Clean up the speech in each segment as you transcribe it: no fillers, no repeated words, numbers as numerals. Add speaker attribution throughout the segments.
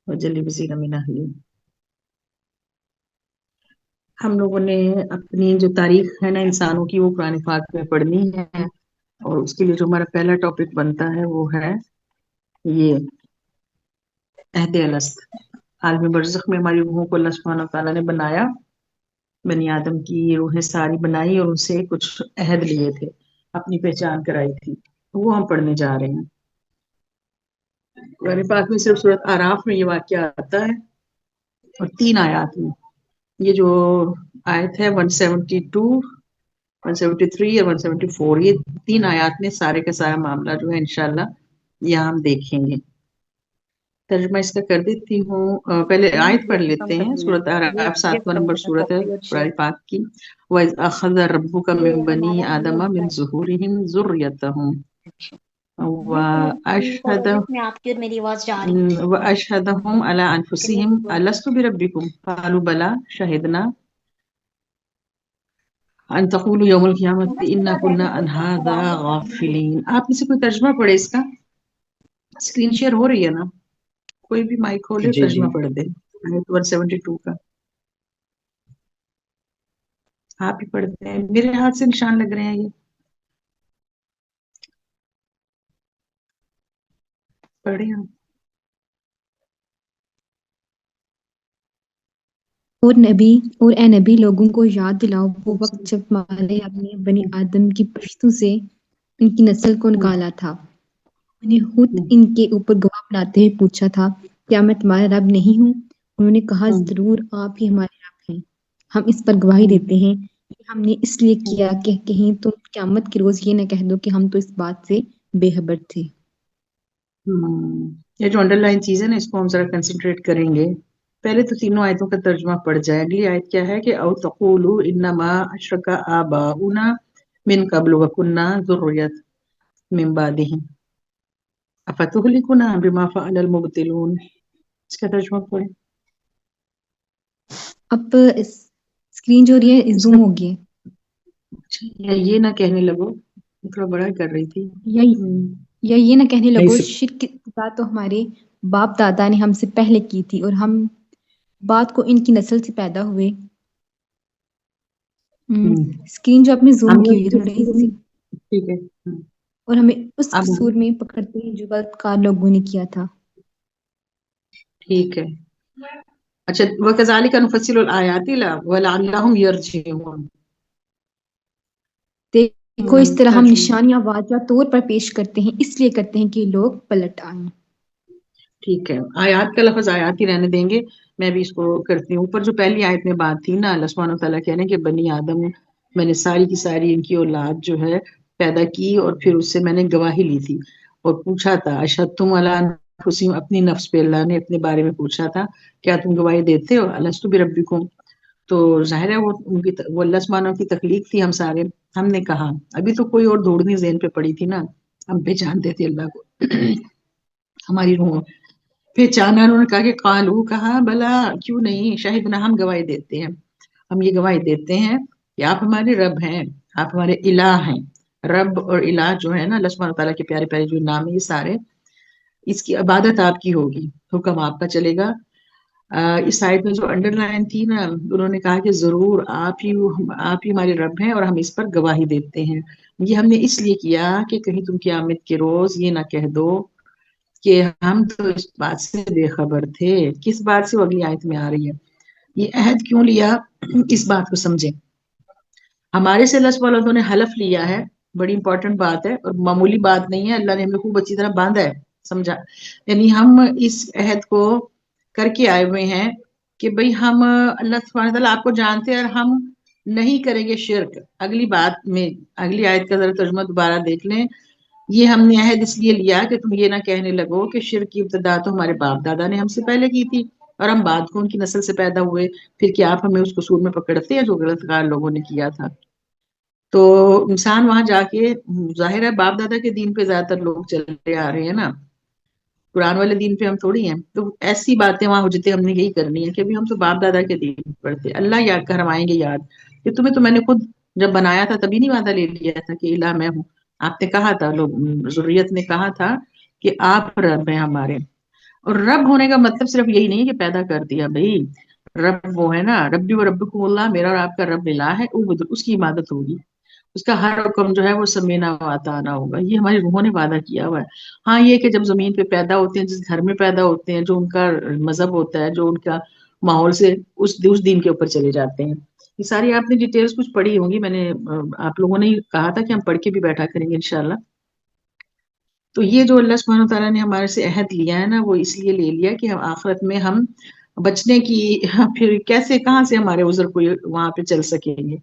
Speaker 1: वजल्ली वज़ीरा मिन अहली। हम लोगों ने अपनी जो तारीख है ना इंसानों की, वो कुरान पाक में पढ़नी है, और उसके लिए जो हमारा पहला टॉपिक बनता है वो है ये अहद अलस्त। आलम बरज़ख में हमारी रूहों को अल्लाह सुब्हानहू व तआला ने बनाया, बनी आदम की रूहें सारी बनाई और उनसे कुछ अहद लिए थे, अपनी पहचान कराई थी, वो हम पढ़ने जा रहे हैं। कुरान पाक में सिर्फ सूरत आराफ में ये वाक्य आता है, और 3 आयात में। ये जो आयत है 172, 173 और 174, ये 3 आयात में सारे का सारा मामला जो है इंशाल्लाह यहाँ हम देखेंगे। तर्जुमा इसका कर देती हूँ। पहले आयत पढ़ लेते हैं। सूरत आराफ 7वां नंबर सूरत है कुरान पाक की। वइज़ अख़ज़ रब्बुका मिन बनी आदम मिन ज़ुहूरिहिम ज़ुर्रियतहुम व अशहद
Speaker 2: में आपकी और मेरी आवाज जा रही है।
Speaker 1: व अशहदहुम अला अनफुसिहिम अलस्तु बिरब्बिकुम क़ालू बला शहिदना अन तक़ूलू यौमल क़ियामति इन्ना कुन्ना अन हाज़ा गाफ़िलीन। आप में से कोई तर्जुमा पढ़े इसका? स्क्रीन शेयर हो रही है ना? कोई भी माइक खोले,
Speaker 3: जी जी।
Speaker 1: तर्जुमा पढ़ दे आयत 172 का। आप ही पढ़ते हैं, मेरे हाथ से निशान लग रहे हैं ये। पढ़े हम।
Speaker 4: और ए नबी लोगों को याद दिलाओ वो वक्त जब हमारे अपने बनी आदम की पश्तों से उनकी नस्ल को निकाला था। उन्हें खुद इनके ऊपर गवाह बनाते हुए पूछा था, क्या मैं तुम्हारा रब नहीं हूँ? उन्होंने कहा, जरूर आप ही हमारे रब हैं। हम इस पर गवाही देते हैं कि हमने इसलिए किया कि कहीं तुम क़यामत के रोज ये न कह दो कि हम तो इस बात से बेखबर थे।
Speaker 1: ये जो अंडरलाइन चीज है ना, इसको हम जरा कंसंट्रेट करेंगे। पहले तो तीनों आयतों का तर्जुमा पड़ जाए। अगली आयत क्या है कि औ तक़ूलू इन्नमा अशरका आबाउना मिन क़ब्ल व कुन्ना ज़ुर्रियत मिन बादिहिम अफतुहलिकुना बिमा फ़अलल मुब्तिलून। इसका तर्जुमा पढ़े।
Speaker 4: अब स्क्रीन जो रही है जूम हो गई है,
Speaker 1: या ये ना कहने लगो, थोड़ा बड़ा कर रही थी।
Speaker 4: या या ये ना कहने
Speaker 3: नहीं
Speaker 4: लगो शिर्क की इब्तिदा तो हमारे बाप दादा ने हमसे पहले की थी और हम बाद को इनकी नस्ल से पैदा हुए। स्क्रीन जो आपने जूम की हुई है थोड़ी सी,
Speaker 1: ठीक है।
Speaker 4: और हमें उस
Speaker 1: अब
Speaker 4: कसूर में पकड़ते हैं जो गलतकार लोगों ने किया था।
Speaker 1: ठीक है। अच्छा, वकज़ालिका नुफ़स्सिलुल आयाति लअल्लहुम यरजिऊन।
Speaker 4: देखो इस तरह हम निशानियां वाज़ा तौर पर पेश करते हैं, इसलिए करते हैं कि लोग पलट आएं।
Speaker 1: ठीक है, आयात का लफ्ज आयात ही रहने देंगे। मैं भी इसको करती हूँ। ऊपर जो पहली आयत में बात थी ना, अल्लाह सुब्हानहू व तआला कह रहे हैं कि बनी आदम, मैंने सारी की सारी इनकी औलाद जो है पैदा की और फिर उससे मैंने गवाही ली थी और पूछा था, अशहदतुम अला अनफुसिकुम, अपनी नफ्स पे अल्लाह ने अपने बारे में पूछा था, क्या तुम गवाही देते हो? अलस्तु बिरब्बिकुम। तो जाहिर है वो उनकी वो अल्लाह सुब्हानहू की तखलीक थी हम सारे। हमने कहा, अभी तो कोई और ढूंढनी ज़हन पे पड़ी थी ना, हम पहचानते थे अल्लाह को। हमारी रूह पहचाना। उन्होंने कहा कि कालू, कहा भला क्यों नहीं, शाहिदना, हम गवाही देते हैं, हम ये गवाही देते हैं कि आप हमारे रब हैं, आप हमारे इलाह हैं। रब और इलाह जो है ना, अल्लाह सुब्हानहू व तआला के प्यारे प्यारे जो नाम है ये सारे, इसकी इबादत आपकी होगी, हुक्म आपका चलेगा। इस आयत में जो अंडरलाइन थी ना, उन्होंने कहा कि जरूर आप ही हमारे रब हैं और हम इस पर गवाही देते हैं। ये हमने इसलिए किया कि कहीं तुम क़यामत के रोज ये ना कह दो कि हम तो इस बात से बेखबर थे। किस बात से? वो अगली आयत में आ रही है। ये अहद क्यों लिया, इस बात को समझें। हमारे से अल्लाह सुब्हानहू व तआला ने हलफ लिया है, बड़ी इंपॉर्टेंट बात है और मामूली बात नहीं है। अल्लाह ने हमें खूब अच्छी तरह बांधा है, समझा। यानी हम इस अहद को करके आए हुए हैं कि भाई हम अल्लाह सुब्हानहू व तआला आपको जानते हैं और हम नहीं करेंगे शिर्क। अगली बात में, अगली आयत का जरा तर्जुमा दोबारा देख लें। ये हमने अहद इसलिए लिया कि तुम ये ना कहने लगो कि शिर्क की इब्तिदा तो हमारे बाप दादा ने हमसे पहले की थी और हम बाद को उनकी नस्ल से पैदा हुए। फिर क्या आप हमें उस कसूर में पकड़ते हैं जो गलतकार लोगों ने किया था? तो इंसान वहां जाके, जाहिर है बाप दादा के दीन पे ज्यादातर लोग चले आ रहे हैं ना, कुरान वाले दीन पे हम थोड़ी हैं। तो ऐसी बातें वहां हुज्जतें हमने यही करनी है कि अभी हम तो बाप दादा के दीन पर थे। अल्लाह याद करवाएंगे याद कि तुम्हें तो मैंने खुद जब बनाया था तभी नहीं वादा ले लिया था कि इलाह मैं हूँ। आपने कहा था, लोग जुर्रियत ने कहा था कि आप रब हैं हमारे। اور رب ہونے کا مطلب صرف یہی نہیں ہے کہ پیدا کر دیا بھائی، رب وہ ہے نا، ربی و ربکم اللہ، میرا اور آپ کا رب الہ ہے، اس کی عبادت ہوگی، اس کا ہر حکم جو ہے وہ سمینا و اطاعنا ہوگا، یہ ہماری روحوں نے وعدہ کیا ہوا ہے۔ ہاں یہ کہ جب زمین پہ پیدا ہوتے ہیں، جس گھر میں پیدا ہوتے ہیں، جو ان کا مذہب ہوتا ہے، جو ان کا ماحول سے اس دین کے اوپر چلے جاتے ہیں۔ یہ ساری آپ نے ڈیٹیلز کچھ پڑھی ہوں گی، میں نے آپ لوگوں نے کہا تھا کہ ہم پڑھ کے بھی بیٹھا کریں گے انشاءاللہ۔ تو یہ جو اللہ سبحانہ و تعالیٰ نے ہمارے سے عہد لیا ہے نا، وہ اس لیے لے لیا کہ ہم آخرت میں ہم بچنے کی پھر کیسے کہاں سے ہمارے عذر کوئی وہاں پہ چل سکیں گے۔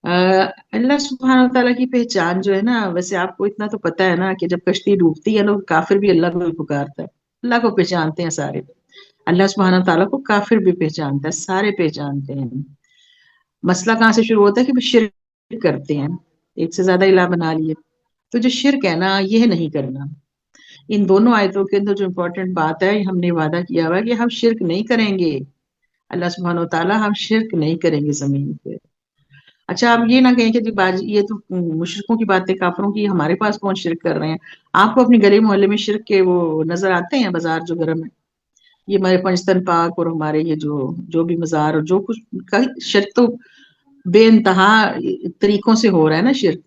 Speaker 1: اللہ سبحانہ و تعالیٰ کی پہچان جو ہے نا، ویسے آپ کو اتنا تو پتا ہے نا کہ جب کشتی ڈوبتی ہے نا، کافر بھی اللہ کو بھی پکارتا ہے، اللہ کو پہچانتے ہیں سارے، اللہ سبحانہ و تعالیٰ کو کافر بھی پہچانتا ہے، سارے پہچانتے ہیں۔ مسئلہ کہاں سے شروع ہوتا ہے کہ وہ شرک کرتے ہیں، ایک سے زیادہ الہ بنا لیے، تو جو شرک ہے نا یہ نہیں کرنا۔ ان دونوں آیتوں کے اندر جو امپورٹنٹ بات ہے، ہم نے وعدہ کیا ہوا ہے کہ ہم شرک نہیں کریں گے، اللہ سبحانہ و تعالیٰ ہم شرک نہیں کریں گے زمین پہ۔ اچھا آپ یہ نہ کہیں کہ جی باجی یہ تو مشرکوں کی باتیں، کافروں کی، ہمارے پاس کون شرک کر رہے ہیں؟ آپ کو اپنے گلی محلے میں شرک کے وہ نظر آتے ہیں بازار جو گرم ہے؟ یہ ہمارے پنجتن پاک اور ہمارے یہ جو بھی مزار اور جو کچھ شرک تو بے انتہا طریقوں سے ہو رہا ہے نا شرک،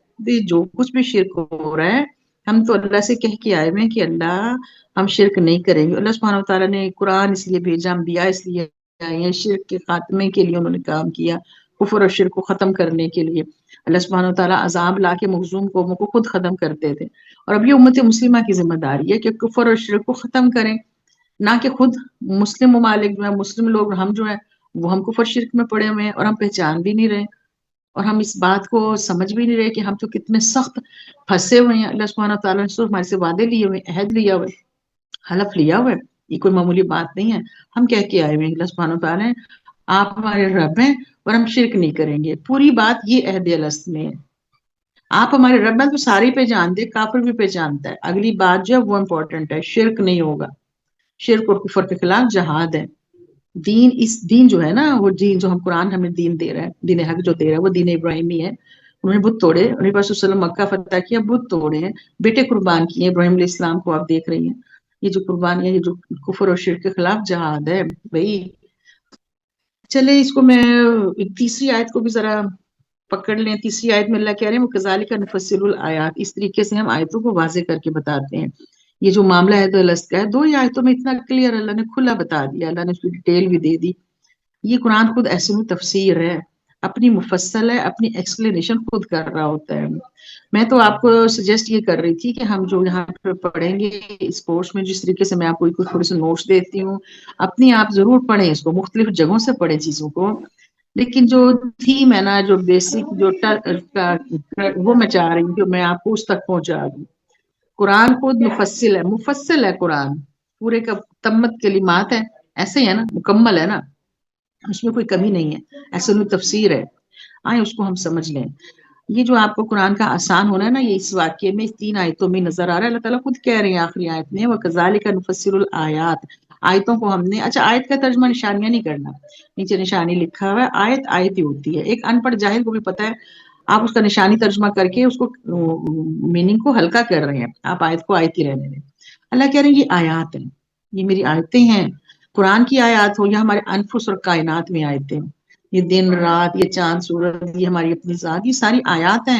Speaker 1: جو کچھ بھی شرک ہو رہا ہے، ہم تو اللہ سے کہہ کے آئے ہوئے ہیں کہ اللہ ہم شرک نہیں کریں گے۔ اللہ سبحانہ و تعالیٰ نے قرآن اس لیے بھیجا، انبیاء اس لیے آئے ہیں، شرک کے خاتمے کے لیے انہوں نے کام کیا، کفر اور شرک کو ختم کرنے کے لیے اللہ سبحانہ و تعالیٰ عذاب لا کے مخزوم قوموں کو خود ختم کرتے تھے، اور اب یہ امت مسلمہ کی ذمہ داری ہے کہ کفر اور شرک کو ختم کریں، نہ کہ خود مسلم ممالک جو ہیں، مسلم لوگ ہم جو ہیں وہ ہم کفر شرک میں پڑے ہوئے ہیں اور ہم پہچان بھی نہیں رہے، اور ہم اس بات کو سمجھ بھی نہیں رہے کہ ہم تو کتنے سخت پھنسے ہوئے ہیں۔ اللہ سبحانہ و تعالیٰ نے ہمارے سے وعدے لیے ہوئے، عہد لیا ہوا ہے، حلف لیا ہوا ہے، یہ کوئی معمولی بات نہیں ہے۔ ہم کہہ کے آئے ہوئے ہیں اللہ سبحانہ و تعالیٰ نے آپ ہمارے رب ہیں اور ہم شرک نہیں کریں گے، پوری بات یہ عہد الست میں ہے۔ آپ ہمارے رب ہیں تو سارے پہچانتے، کافر بھی پہچانتا ہے۔ اگلی بات جو ہے وہ امپورٹنٹ ہے، شرک نہیں ہوگا، شرک اور کفر کے خلاف جہاد ہے۔ دین جو ہے نا، وہ دین جو ہم قرآن ہمیں دین دے رہا ہے، دین حق جو دے رہا ہے وہ دین ابراہیمی ہے۔ انہوں نے بت توڑے، نبی پاک صلی اللہ علیہ وسلم مکہ فتح کیا، بت توڑے ہیں، بیٹے قربان کیے، ابراہیم علیہ السلام کو آپ دیکھ رہی ہیں۔ یہ جو قربانی ہے، یہ جو کفر اور شرک کے خلاف جہاد ہے بھائی۔ چلے اس کو میں تیسری آیت کو بھی ذرا پکڑ لیں۔ تیسری آیت میں اللہ کہہ رہے ہیں وَكَذَلِكَ نُفَصِّلُ الْآيَاتِ، اس طریقے سے ہم آیتوں کو واضح کر کے بتاتے ہیں۔ یہ جو معاملہ عہد الست کا ہے، دو ہی آیتوں میں اتنا کلیئر اللہ نے کھلا بتا دیا، اللہ نے اس کی ڈیٹیل بھی دے دی۔ یہ قرآن خود احسن تفسیر ہے، اپنی مفصل ہے، اپنی ایکسپلینیشن خود کر رہا ہوتا ہے۔ میں تو آپ کو سجیسٹ یہ کر رہی تھی کہ ہم جو یہاں پہ پڑھیں گے اس کورس میں، جس طریقے سے میں آپ کو تھوڑے سے نوٹس دیتی ہوں، اپنی آپ ضرور پڑھیں اس کو، مختلف جگہوں سے پڑھیں چیزوں کو، لیکن جو تھیم ہے نا، جو بیسک جو وہ میں چاہ رہی ہوں کہ میں آپ کو اس تک پہنچا دوں۔ قرآن خود مفصل ہے قرآن، پورے کا تمت کلمات ہے، ایسے ہی ہے نا، مکمل ہے نا، اس میں کوئی کمی نہیں ہے، ایسے تفسیر ہے۔ آئیں اس کو ہم سمجھ لیں۔ یہ جو آپ کو قرآن کا آسان ہونا ہے نا، یہ اس واقعے میں، اس 3 آیتوں میں نظر آ رہا ہے۔ اللہ تعالیٰ خود کہہ رہے ہیں آخری آیت میں وَكَذَلِكَ نُفَصِّلُ الْآيَاتِ، آیتوں کو ہم نے، اچھا آیت کا ترجمہ نشانیاں نہیں کرنا، نیچے نشانی لکھا ہوا ہے، آیت آیت ہی ہوتی ہے، ایک ان پڑھ جاہل کو بھی پتا ہے، آپ اس کا نشانی ترجمہ کر کے اس کو میننگ کو ہلکا کر رہے ہیں، آپ آیت کو آیت ہی رہنے دیں۔ اللہ کہہ رہے ہیں یہ آیات ہیں، یہ میری آیتیں ہیں، قرآن کی آیات ہو یا ہمارے انفس اور کائنات میں آیتیں، یہ دن رات، یہ چاند سورج، یہ ہماری اپنی ذات، یہ ساری آیات ہیں۔